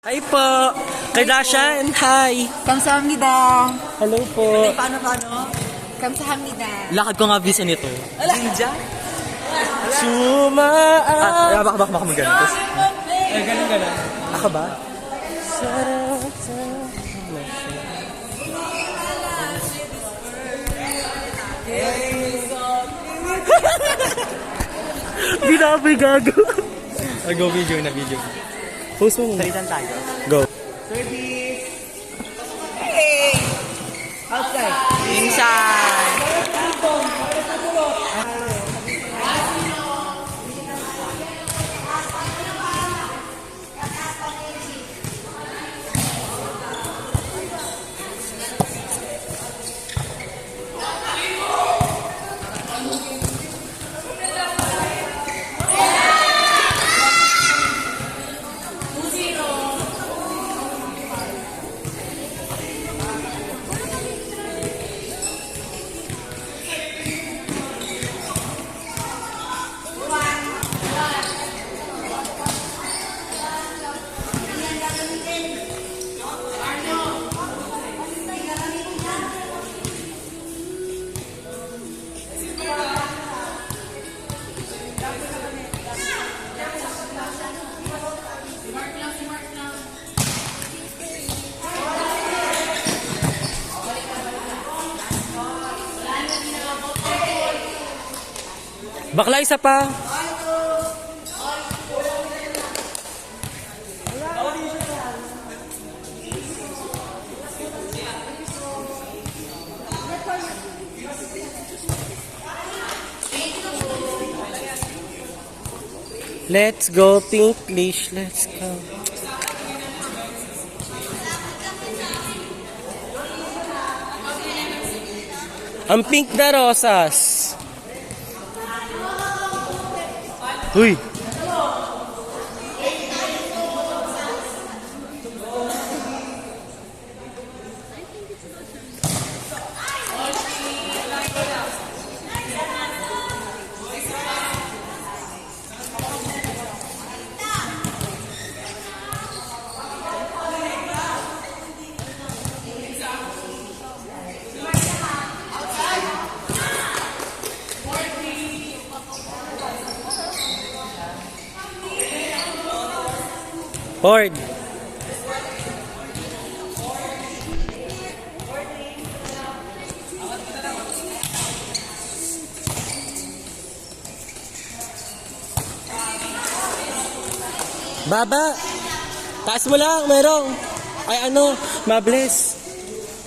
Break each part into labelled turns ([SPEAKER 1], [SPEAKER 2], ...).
[SPEAKER 1] Hi po! Kardashian, hi!
[SPEAKER 2] 감사합니다.
[SPEAKER 1] Hello po!
[SPEAKER 2] Paano? 감사합니다.
[SPEAKER 1] Lakad ko nga visa nito.
[SPEAKER 2] Ninja?
[SPEAKER 1] Baka mo ganun. Ganun. Ako ba? Binaboy gago. Go video na video. Post mo muna. Salitan tayo. Go.
[SPEAKER 2] Service. Hey! Outside.
[SPEAKER 1] Inside! Bakla, isa pa. Let's go, pink leash. Let's go. Ang pink na rosas. Uy! Ford. Baba. Taas mo lang, merong. Ay ano, mabless.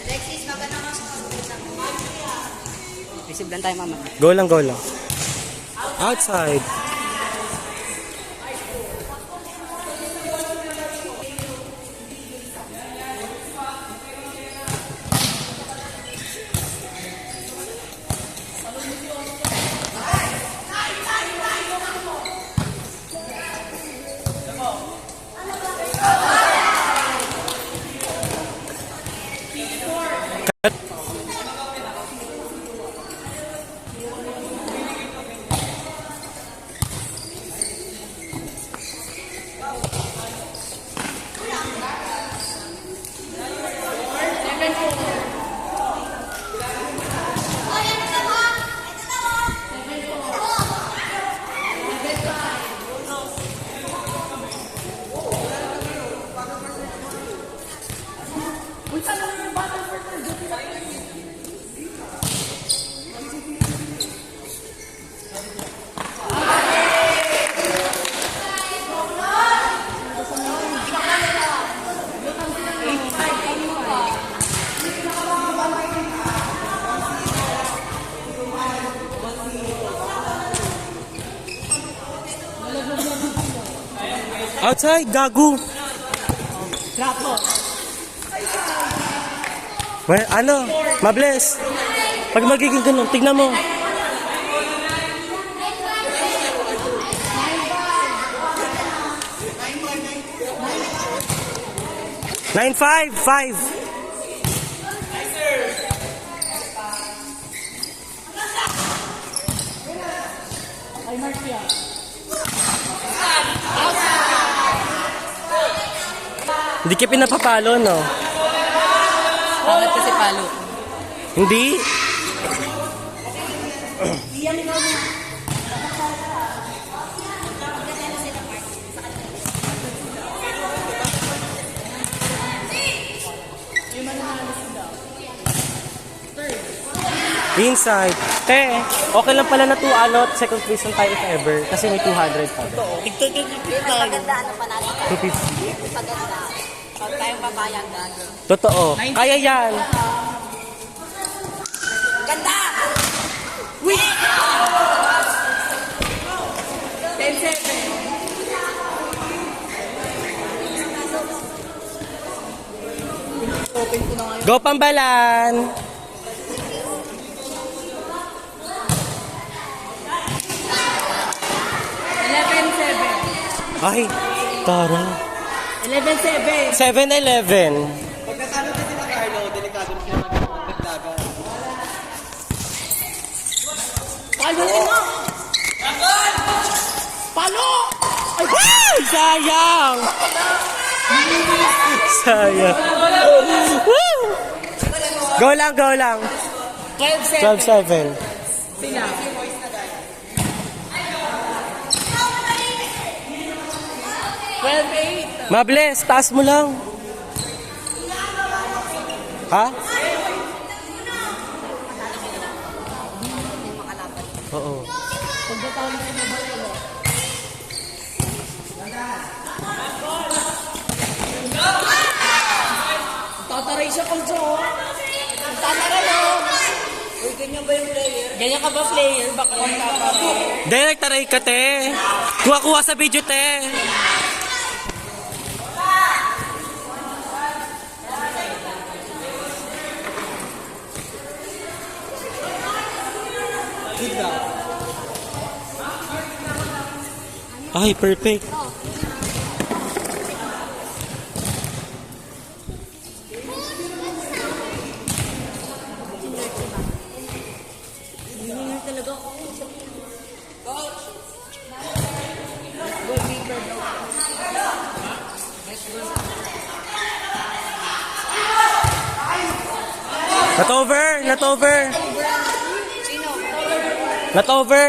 [SPEAKER 2] Alexis, maganda ka. Receive lang tayo, mama.
[SPEAKER 1] Go lang. Outside. Outside, gago.
[SPEAKER 2] Trapo.
[SPEAKER 1] Well, ano, mabless. Pag magiging ganun, tignan mo. 9-5.
[SPEAKER 2] Ay, Marcia.
[SPEAKER 1] Hindi ka pinapapalo, no?
[SPEAKER 2] Bakit kasi palo?
[SPEAKER 1] Hindi. Inside. Te, okay lang pala na 2 second place lang tayo if ever. Kasi may 200 pa.
[SPEAKER 2] Maganda, ano pa natin?
[SPEAKER 1] 250.
[SPEAKER 2] Maganda. Pag tayong babayang gago.
[SPEAKER 1] Totoo. Kaya yan.
[SPEAKER 2] Ganda! Wait! 10-7. Open ko na ngayon.
[SPEAKER 1] Go Pambalan! Ay, tara.
[SPEAKER 2] 11-7.
[SPEAKER 1] 7-Eleven.
[SPEAKER 3] Pagkatalo din sila Carlo, delikado na sila magdagdagan.
[SPEAKER 2] Palo mo! Palo!
[SPEAKER 1] Ay, sayang! Sayang. Woo! Go lang, go lang.
[SPEAKER 2] 12-7.
[SPEAKER 1] 12-7.
[SPEAKER 2] Sila. 12-8.
[SPEAKER 1] Mables, taas mo lang. Ha? Oo.
[SPEAKER 2] Tataray siya kung siya. Tataray oh. Uy, ganyan ba yung player? Ganyan ka ba player? Baka kung tataray.
[SPEAKER 1] Direct, taray ka, te. Kuha-kuha sa video, te. Ay, perfect.
[SPEAKER 2] Hindi talaga ako.
[SPEAKER 1] Not over, not over.
[SPEAKER 2] Sino?
[SPEAKER 1] Not over.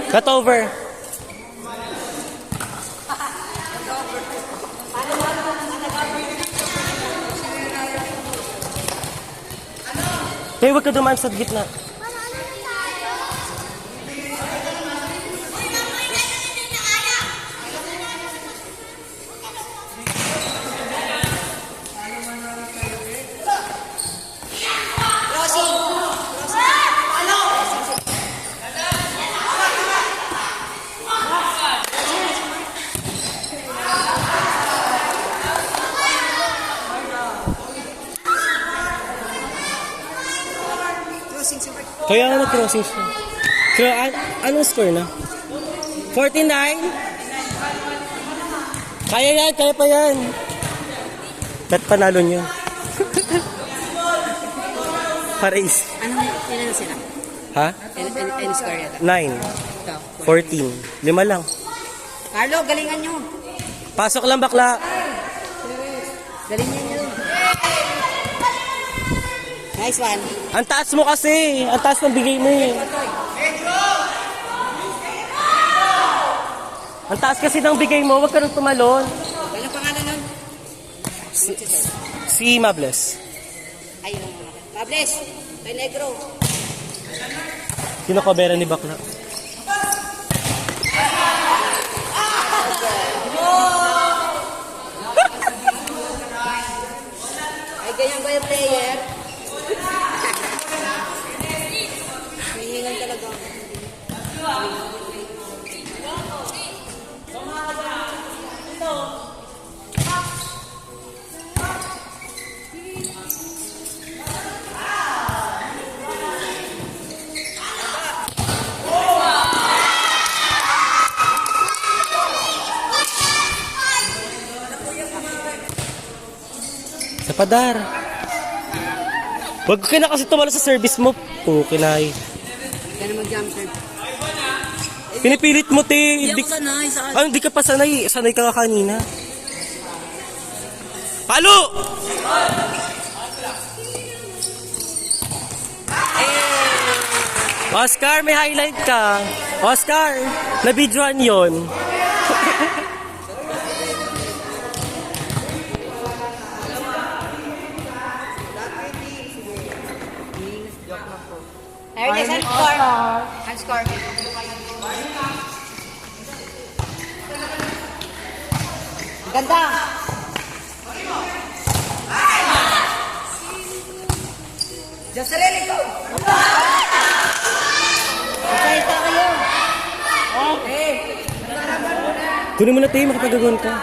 [SPEAKER 1] Not over. Hey, huwag ka dumaan sa gitna. Kaya nga nag-crossing siya. Kaya anong score na? 49? Kaya yan, kaya pa yan. Ba't panalo niyo? Paris.
[SPEAKER 2] Ilan na sila?
[SPEAKER 1] Ha?
[SPEAKER 2] Any score yata?
[SPEAKER 1] 9. 14. 5 lang.
[SPEAKER 2] Carlo, galingan nyo.
[SPEAKER 1] Pasok lang bakla.
[SPEAKER 2] Galingan nyo. Nice one.
[SPEAKER 1] Ang taas mo kasi. Ang taas ng bigay mo eh. Ang taas kasi ng bigay mo. Huwag ka nang tumalon.
[SPEAKER 2] Ano pangalan nun?
[SPEAKER 1] Si Mables.
[SPEAKER 2] Ayun. Mables, kay Negro.
[SPEAKER 1] Sino kabera ni bakla?
[SPEAKER 2] Ay, ganyan ba yung player? Hihingan talaga.
[SPEAKER 1] Sa padar. Huwag ka na kasi tumalo sa service mo. Okay na eh.
[SPEAKER 2] Kaya naman jump serve.
[SPEAKER 1] Pinipilit mo, te.
[SPEAKER 2] Hindi ako sanay sa
[SPEAKER 1] Ano, hindi ka pa sanay. Sanay ka nga kanina. Palo! Oscar, may highlight ka. Oscar, na-videoan yun.
[SPEAKER 2] Ernest, hand score. Hand score. Ganda. Jocelyn, ikaw. Magsalita kayo.
[SPEAKER 1] Kunin mo na tayo, makapagagon ka.